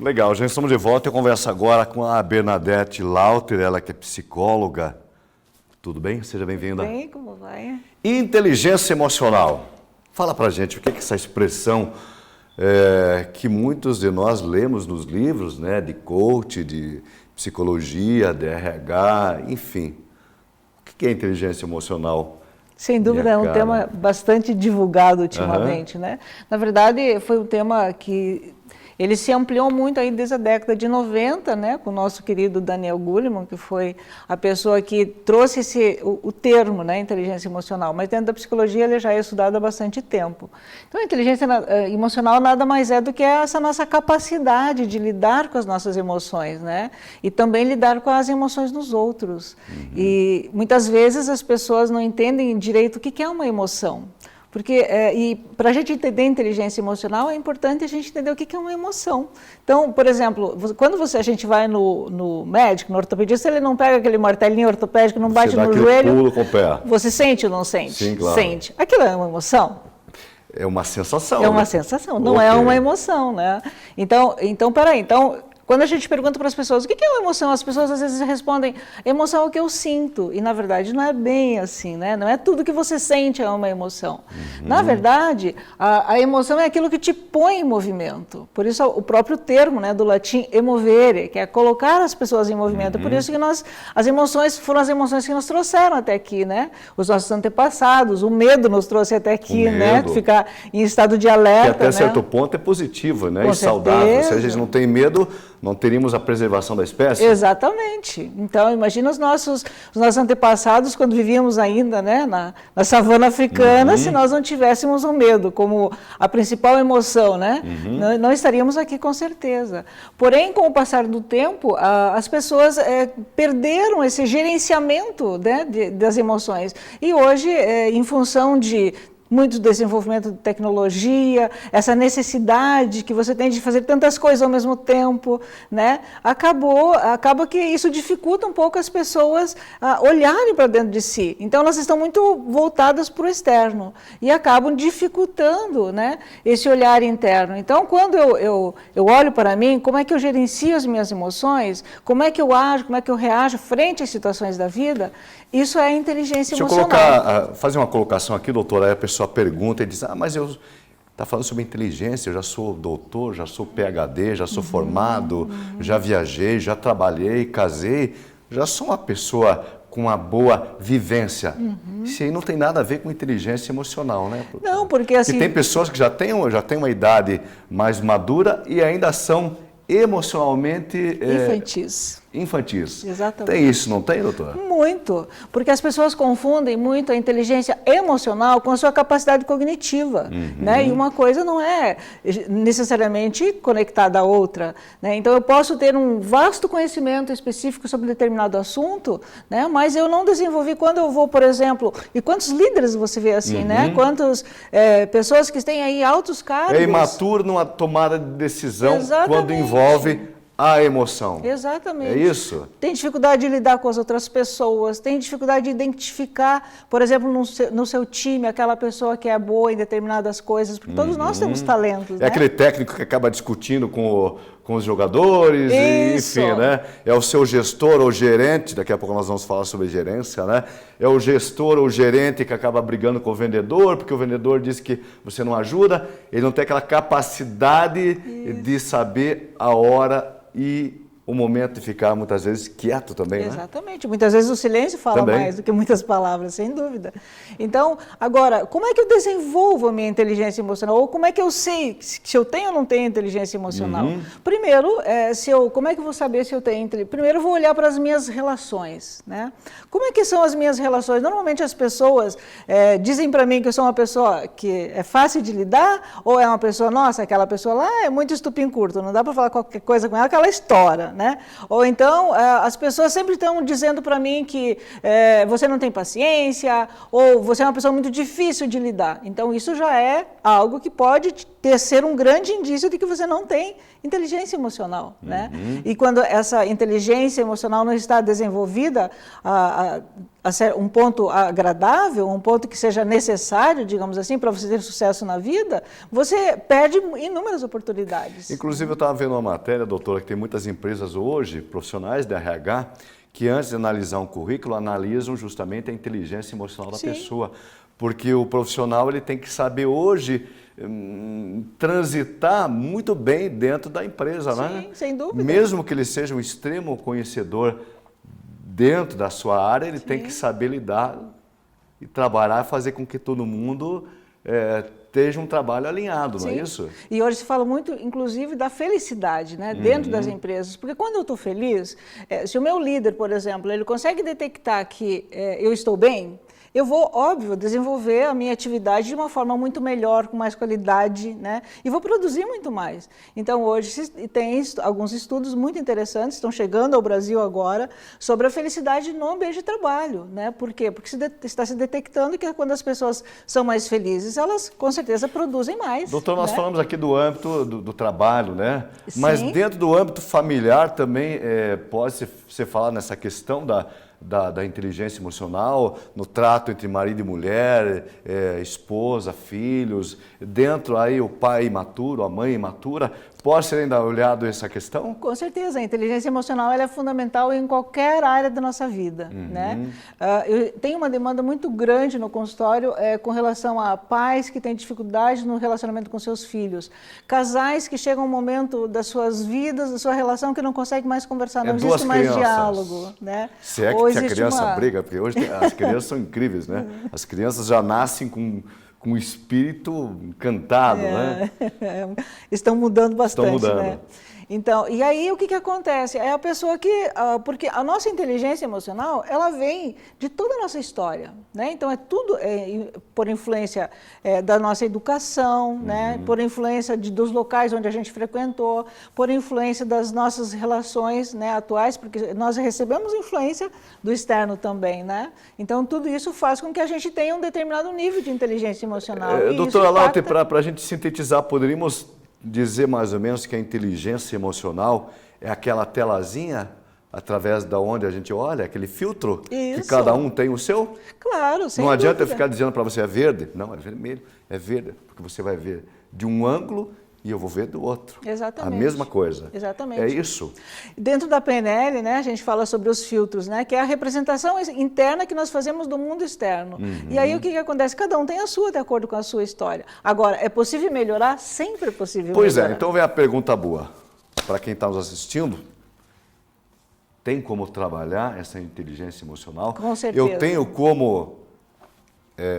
Legal, já estamos de volta. Eu converso agora com a Bernadette Lauter, ela que é psicóloga. Tudo bem? Seja bem-vinda. Tudo bem, como vai? Inteligência emocional. Fala pra gente o que é essa expressão que muitos de nós lemos nos livros, né, de coach, de psicologia, de RH, enfim. O que é inteligência emocional? Sem dúvida, é um tema bastante divulgado ultimamente, né? Na verdade, foi um tema que ele se ampliou muito aí desde a década de 90, né, com o nosso querido Daniel Goleman, que foi a pessoa que trouxe o termo, né, inteligência emocional, mas dentro da psicologia ele já é estudado há bastante tempo. Então a inteligência emocional nada mais é do que essa nossa capacidade de lidar com as nossas emoções, né, e também lidar com as emoções dos outros. E muitas vezes as pessoas não entendem direito o que é uma emoção. Porque, para a gente entender inteligência emocional, é importante a gente entender o que é uma emoção. Então, por exemplo, quando a gente vai no médico, no ortopedista, ele não pega aquele martelinho ortopédico, não bate no joelho. Pulo com o pé. Você sente ou não sente? Sim, claro. Sente. Aquilo é uma emoção? É uma sensação. É uma sensação, não é uma emoção, né? Então, peraí. Então, quando a gente pergunta para as pessoas o que é uma emoção, as pessoas às vezes respondem, emoção é o que eu sinto. E na verdade não é bem assim, né? Não é tudo que você sente é uma emoção. Na verdade, a emoção é aquilo que te põe em movimento. Por isso o próprio termo, né, do latim emovere, que é colocar as pessoas em movimento. Por isso que as emoções foram as emoções que nos trouxeram até aqui, né? Os nossos antepassados, o medo nos trouxe até aqui, né? Ficar em estado de alerta. Que até certo ponto é positivo, né? E saudável. Se a gente não tem medo, não teríamos a preservação da espécie? Exatamente. Então, imagina os nossos antepassados quando vivíamos ainda, né, na savana africana, se nós não tivéssemos o medo como a principal emoção, né? Não estaríamos aqui com certeza. Porém, com o passar do tempo, as pessoas perderam esse gerenciamento, né, das emoções. E hoje, em função de muito desenvolvimento de tecnologia, essa necessidade que você tem de fazer tantas coisas ao mesmo tempo, né? Acaba que isso dificulta um pouco as pessoas olharem para dentro de si. Então, elas estão muito voltadas para o externo e acabam dificultando, né, esse olhar interno. Então, quando eu olho para mim, como é que eu gerencio as minhas emoções, como é que eu ajo, como é que eu reajo frente às situações da vida, isso é inteligência emocional. Deixa eu fazer uma colocação aqui, doutora, aí a pessoa pergunta e diz, mas está falando sobre inteligência, eu já sou doutor, já sou PhD, já sou formado, já viajei, já trabalhei, casei, já sou uma pessoa com uma boa vivência. Isso aí não tem nada a ver com inteligência emocional, né? Não, porque assim... Porque tem pessoas que já têm uma idade mais madura e ainda são emocionalmente... Infantis. Exatamente. Tem isso, não tem, doutora? Muito, porque as pessoas confundem muito a inteligência emocional com a sua capacidade cognitiva, né? E uma coisa não é necessariamente conectada à outra, né? Então eu posso ter um vasto conhecimento específico sobre determinado assunto, né? Mas eu não desenvolvi quando eu vou, por exemplo, e quantos líderes você vê assim, né? Quantas pessoas que têm aí altos cargos. É imaturo numa tomada de decisão quando envolve a emoção. Exatamente. É isso? Tem dificuldade de lidar com as outras pessoas, tem dificuldade de identificar, por exemplo, no seu time, aquela pessoa que é boa em determinadas coisas, porque todos nós temos talentos, né? Aquele técnico que acaba discutindo com os jogadores, enfim, né? É o seu gestor ou gerente, daqui a pouco nós vamos falar sobre gerência, né? É o gestor ou gerente que acaba brigando com o vendedor, porque o vendedor diz que você não ajuda, ele não tem aquela capacidade de saber a hora e o momento de ficar muitas vezes quieto também, né? Exatamente. Muitas vezes o silêncio fala mais do que muitas palavras, sem dúvida. Então, agora, como é que eu desenvolvo a minha inteligência emocional? Ou como é que eu sei se eu tenho ou não tenho inteligência emocional? Primeiro, como é que eu vou saber se eu tenho inteligência? Primeiro, eu vou olhar para as minhas relações, né? Como é que são as minhas relações? Normalmente as pessoas dizem para mim que eu sou uma pessoa que é fácil de lidar, ou é uma pessoa, nossa, aquela pessoa lá é muito estupim-curto, não dá para falar qualquer coisa com ela, que ela estoura, né? Ou então, as pessoas sempre estão dizendo para mim que você não tem paciência, ou você é uma pessoa muito difícil de lidar. Então, isso já é algo que pode ser um grande indício de que você não tem inteligência emocional, né? E quando essa inteligência emocional não está desenvolvida a ser um ponto agradável, um ponto que seja necessário, digamos assim, para você ter sucesso na vida, você perde inúmeras oportunidades. Inclusive, eu estava vendo uma matéria, doutora, que tem muitas empresas hoje, profissionais de RH, que antes de analisar um currículo, analisam justamente a inteligência emocional da pessoa. Porque o profissional ele tem que saber hoje transitar muito bem dentro da empresa, né? Sim, sem dúvida. Mesmo que ele seja um extremo conhecedor dentro da sua área, ele tem que saber lidar e trabalhar, fazer com que todo mundo esteja um trabalho alinhado, não é isso? E hoje se fala muito, inclusive, da felicidade, né, dentro das empresas. Porque quando eu estou feliz, se o meu líder, por exemplo, ele consegue detectar que eu estou bem, eu vou, óbvio, desenvolver a minha atividade de uma forma muito melhor, com mais qualidade, né? E vou produzir muito mais. Então, hoje tem alguns estudos muito interessantes, estão chegando ao Brasil agora, sobre a felicidade no ambiente de trabalho, né? Por quê? Porque está se detectando que quando as pessoas são mais felizes, elas, com certeza, produzem mais. Doutor, nós né? falamos aqui do âmbito do trabalho, né? Sim. Mas dentro do âmbito familiar também pode-se falar nessa questão da inteligência emocional, no trato entre marido e mulher, esposa, filhos, dentro aí o pai imaturo, a mãe imatura, pode ser ainda olhado essa questão? Com certeza, a inteligência emocional ela é fundamental em qualquer área da nossa vida, né? Eu tenho uma demanda muito grande no consultório com relação a pais que têm dificuldade no relacionamento com seus filhos, casais que chegam a um momento das suas vidas, da sua relação que não conseguem mais conversar, não existe mais diálogo, né? Se é que a criança briga, porque hoje as crianças são incríveis, né? As crianças já nascem com o espírito encantado, né? Estão mudando bastante, Estão mudando. né? Então, e aí o que acontece? É a pessoa que, porque a nossa inteligência emocional, ela vem de toda a nossa história, né? Então é tudo por influência da nossa educação, né? Por influência dos locais onde a gente frequentou, por influência das nossas relações, né, atuais, porque nós recebemos influência do externo também, né? Então tudo isso faz com que a gente tenha um determinado nível de inteligência emocional. Doutora Laute, para a gente sintetizar, poderíamos dizer mais ou menos que a inteligência emocional é aquela telazinha através da onde a gente olha, aquele filtro que cada um tem o seu? Claro, sem Não adianta eu dúvida. ficar dizendo para você é verde, não, é vermelho, é verde, porque você vai ver de um ângulo e eu vou ver do outro. Exatamente. A mesma coisa. Exatamente. É isso. Dentro da PNL, né, a gente fala sobre os filtros, né, que é a representação interna que nós fazemos do mundo externo. E aí o que acontece? Cada um tem a sua, de acordo com a sua história. Agora, é possível melhorar? Sempre é possível Pois melhorar. então vem a pergunta boa. Para quem está nos assistindo, tem como trabalhar essa inteligência emocional? Com certeza. Eu tenho como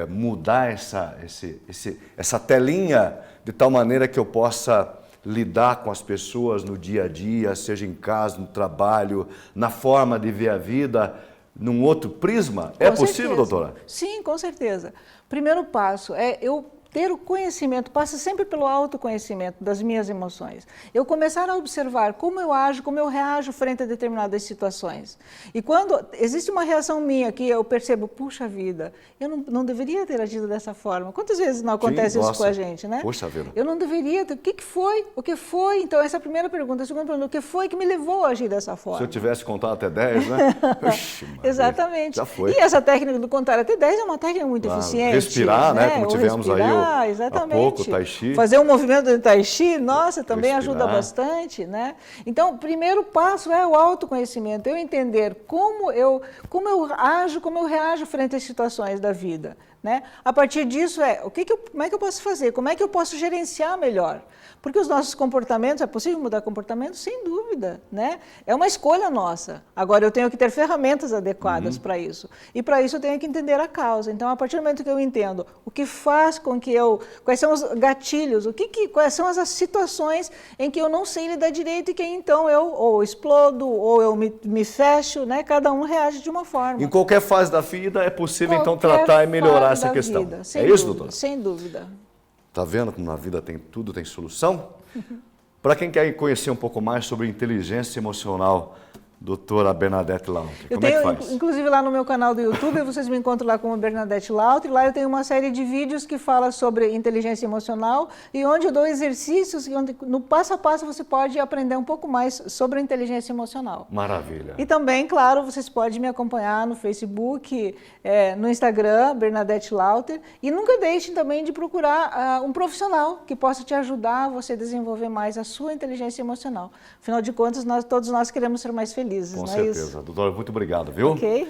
mudar essa telinha de tal maneira que eu possa lidar com as pessoas no dia a dia, seja em casa, no trabalho, na forma de ver a vida, num outro prisma? É possível, doutora? Sim, com certeza. Primeiro passo é eu ter o conhecimento, passa sempre pelo autoconhecimento das minhas emoções. Eu começar a observar como eu ajo, como eu reajo frente a determinadas situações. E quando existe uma reação minha que eu percebo, puxa vida, eu não deveria ter agido dessa forma. Quantas vezes não acontece isso com a gente, né? Poxa vida. Eu não deveria ter. O que foi? O que foi? Então, essa é a primeira pergunta. A segunda pergunta, o que foi que me levou a agir dessa forma? Se eu tivesse contado até 10, né? Uxi, Exatamente. Já foi. E essa técnica do contar até 10 é uma técnica muito eficiente. Respirar, né? Como Ou tivemos aí exatamente. há pouco, o Tai Chi. Fazer um movimento de Tai Chi, nossa, também Respirar. ajuda bastante, né? Então, o primeiro passo é o autoconhecimento, eu entender como eu ajo, como eu reajo frente às situações da vida, né? A partir disso como é que eu posso fazer? Como é que eu posso gerenciar melhor? Porque os nossos comportamentos, é possível mudar comportamento? Sem dúvida, né? É uma escolha nossa. Agora, eu tenho que ter ferramentas adequadas para isso. E para isso eu tenho que entender a causa. Então, a partir do momento que eu entendo o que faz com que quais são os gatilhos, quais são as situações em que eu não sei lidar direito e que então eu ou explodo ou eu me fecho, né? Cada um reage de uma forma. Em qualquer fase da vida é possível, então, tratar e melhorar essa questão. É isso, doutora? Sem dúvida. Está vendo como na vida tudo tem solução? Para quem quer conhecer um pouco mais sobre inteligência emocional, doutora Bernadette Lauter? Eu Como é que tenho, faz? inclusive lá no meu canal do YouTube, vocês me encontram lá como Bernadette Lauter, lá eu tenho uma série de vídeos que fala sobre inteligência emocional e onde eu dou exercícios e onde no passo a passo você pode aprender um pouco mais sobre a inteligência emocional. Maravilha. E também, claro, vocês podem me acompanhar no Facebook, no Instagram, Bernadette Lauter, e nunca deixem também de procurar um profissional que possa te ajudar a você desenvolver mais a sua inteligência emocional. Afinal de contas, todos nós queremos ser mais felizes, Com não é certeza. isso? Doutora, muito obrigado, viu? Ok.